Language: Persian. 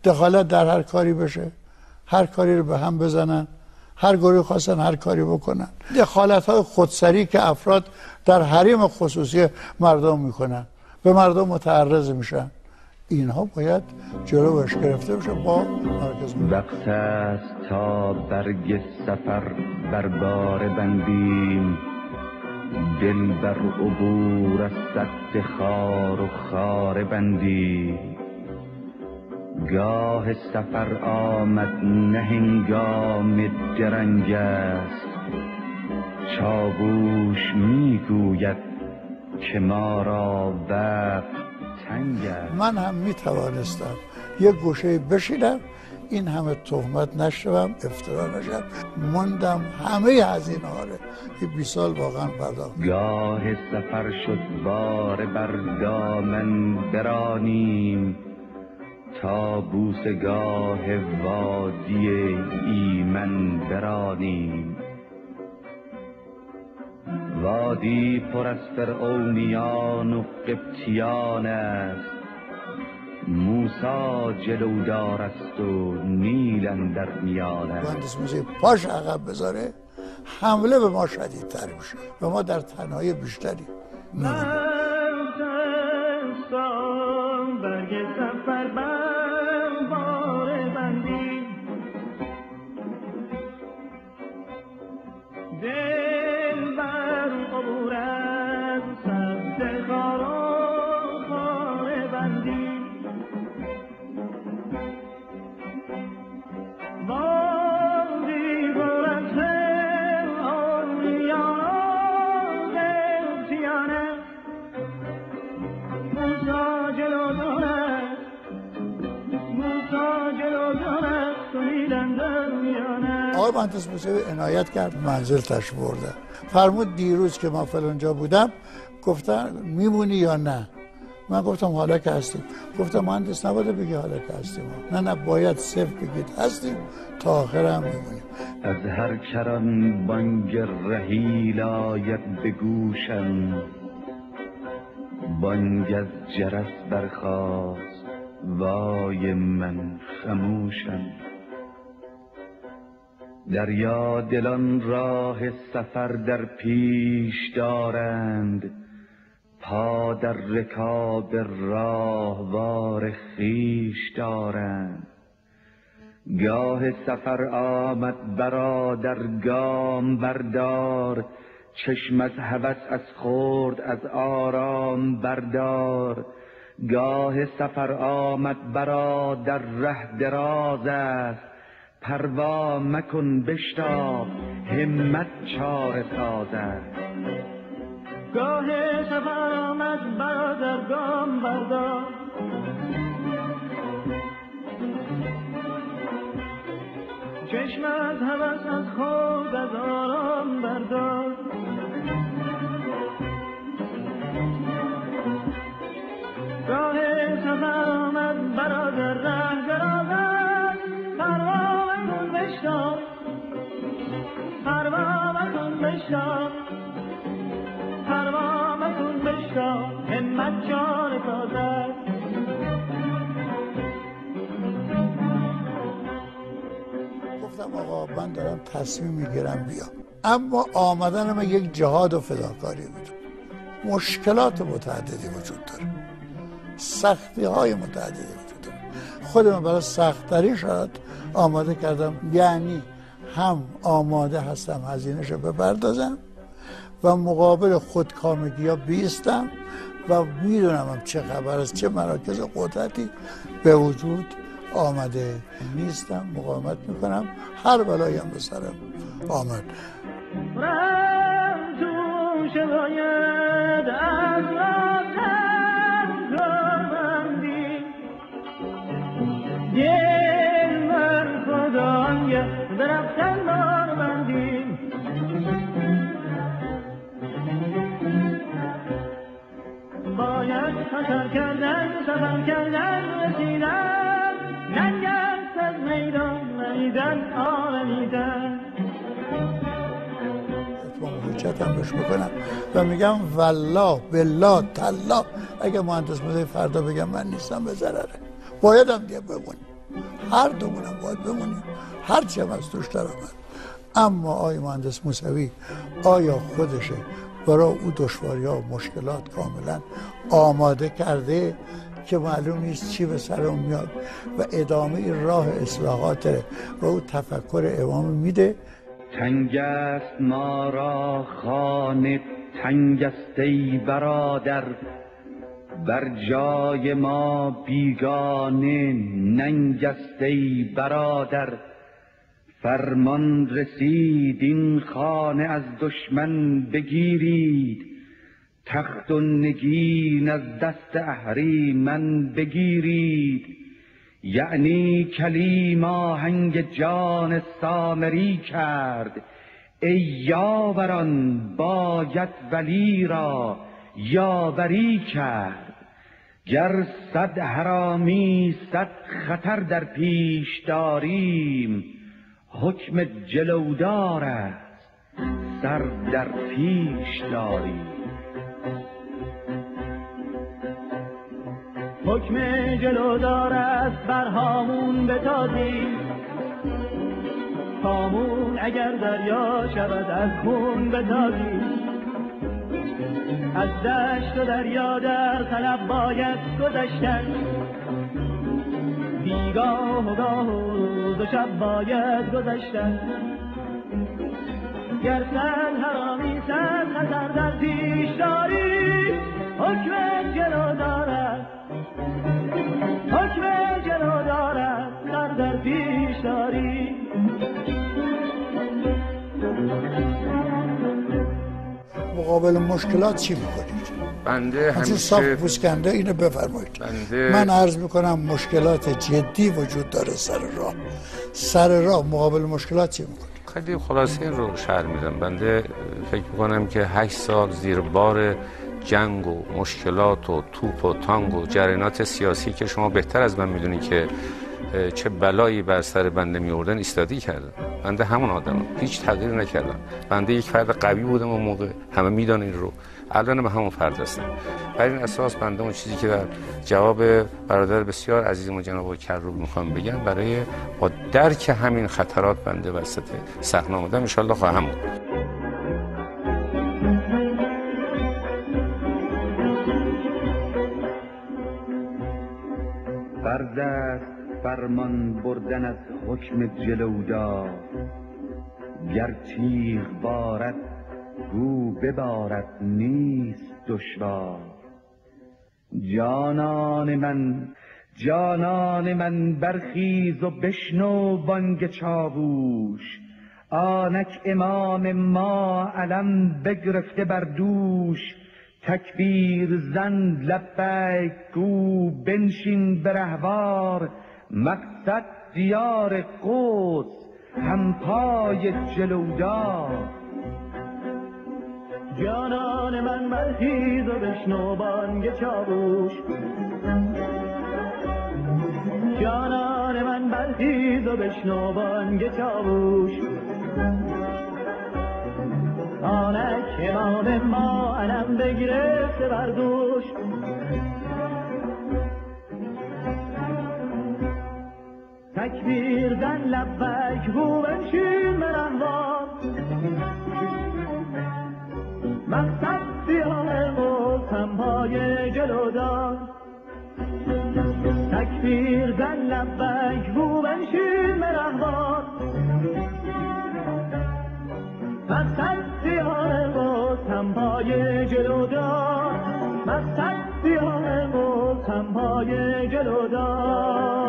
دخالت در هر کاری بشه، هر کاری رو به هم بزنن، هر گروه خواستن هر کاری بکنن. دخالت‌های خودسری که افراد در حریم خصوصی مردم میکنن، به مردم متعرض میشن، اینها باید جلوش گرفته بشه با مرکز. وقت است تا برگ سفر بر بار بندیم، دل بر عبور از سد خار و خاره بندیم. گاه سفر آمد نه هنگام درنگ است، چاووش میگوید که ما را وقت تنگ است. من هم میتوانستم یک گوشه بشینم، این همه تهمت نشوم، افترا نشم، موندم همه هزینه ها رو که 20 سال واقعا پرداخت. گاه سفر شد بار بر دامن برانیم، تا بوسگاه وادی ایمن برانیم. وادی پر از فرعونیان و قبطیان است، موسی جلودار است و نیل اندر میان است. مهندس موسیقی پاش عقب بذاره حمله به ما شدیدتر میشه و ما در تنهایی بیشتری آقای مهندس موسیقی عنایت کرد، منزل تش برده، فرمود دیروز که ما فلانجا بودم گفتن میمونی یا نه؟ من گفتم حالا که هستیم. گفتم مهندس نباید بگی حالا که هستیم، نه باید صفر بگید هستیم تا آخر هم میمونیم. از هر کران بانگ رحیل آید به گوشم، بانگ از جرس برخاست وای من خموشم. دریا دلان راه سفر در پیش دارند، پا در رکاب راهوار خویش دارند. گاه سفر آمد برادر گام بردار، چشم از هوس از خورد از آرام بردار. گاه سفر آمد برادر ره دراز است، پروا مکن بشتاب همت چاره ساز است. گاه سفر آمد برادر گام بردار، چشم از هوس از خود از آرام بردار. گاه سفر آمد برادر ره دراز است، پروا مکن بشتاب، پروا مکن بشتاب، پروا مکن بشتاب همت چاره ساز است. گفتم آقا من دارم تصمیم میگیرم بیام، اما آمدن من یک جهاد و فداکاری بود. مشکلات متعددی وجود داره، سختی های متعددی وجود داره. خودم برای سخت‌تری شاید آماده کردم، یعنی هم آماده هستم هزینه‌شو بپردازم و مقابل خودکامگی ها بیستم و میدونم چه خبر است، چه مراکز قدرتی به وجود آمده. نیستم، مقاومت میکنم، هر بلایی هم به سرم آمد. باید خطر کردن، سفر کردن، رسیدن، ننگ است از میدان، میدان آرمیدن. حجتم بهش بکنم و میگم والله بالله تالله اگه مهندس موسیقی فردا بگم من نیستم به ضرره، بایدم دیگه بمونیم. هر دومونم باید بمونیم، هر چی هم از توش در آمد. اما آقای مهندس موسوی آیا خودشه برای او دشواری ها و مشکلات کاملا آماده کرده که معلوم نیست چی به سر اون میاد و ادامه راه اصلاحات و او تفکر امام میده؟ تنگ است ما را خانه، تنگ است ای برادر، بر جای ما بیگانه ننگ است ای برادر. فرمان رسید این خانه از دشمن بگیرید، تخت و نگین از دست اهریمن بگیرید. یعنی کلیم آهنگ جان سامری کرد، ای یاوران باید ولی را یاوری کرد. گر صد حرامی صد خطر در پیش داریم، حکم جلودار است سر در پیش داریم. حکم جلودار است بر هامون بتازیم، هامون اگر دریا شود از خون بتازیم. از دشت و دریا در طلب باید گذشتن، بیگاه و گاه و روز و شب باید گذشتن. گر صد حرامی صد خطر در پیش داری، حکم جلودار است، حکم جلودار است سر در پیش داری. مقابل مشکلات چی میکنید؟ بنده همیشه صاف پوسکنده اینو بفرمایید. من عرض میکنم مشکلات جدی وجود داره سر راه مقابل مشکلات چی میکنید؟ خیلی خلاصه این رو شرح میدم. بنده فکر میکنم که 8 سال زیر بار جنگ و مشکلات و توپ و تانگ و جریانات سیاسی که شما بهتر از من میدونی که چه بلایی بر سر بنده میوردن ایستادگی کردم. بنده همون آدمم، هیچ تغییر نکردم. بنده یک فرد قوی بودم اون موقع، همه میدونن این رو. الان به همون فرد هستم. بر این اساس بنده اون چیزی که در جواب برادر بسیار عزیزم جناب کروبی میخوام بگم، برای با درک همین خطرات بنده وسط صحنه اومدم، ان شاءالله خواهم بود. فرض است فرمان بردن از حکم جلودار، گر تیغ بارد گو ببارد نیست دشوار. جانان من برخیز و بشنو بانگ چاووش، آنک امام ما علم بگرفته بر دوش. تکبیر زن لبیک گو بنشین به رهوار، مقصد دیار قدس همپای جلودار. جانان من برخیز و بشنو بانگ چاووش، جانان من برخیز و بشنو بانگ چاووش. آنک امام ما علم بگرفته بر دوش، تکبیر زن لبیک گو بنشین به رهوار، مقصد سیاه قدس همپای جلودار. تکبیر زن لبیک گو بنشین به رهوار، مقصد سیاه قدس همپای جلودار، مقصد سیاه قدس همپای جلودار.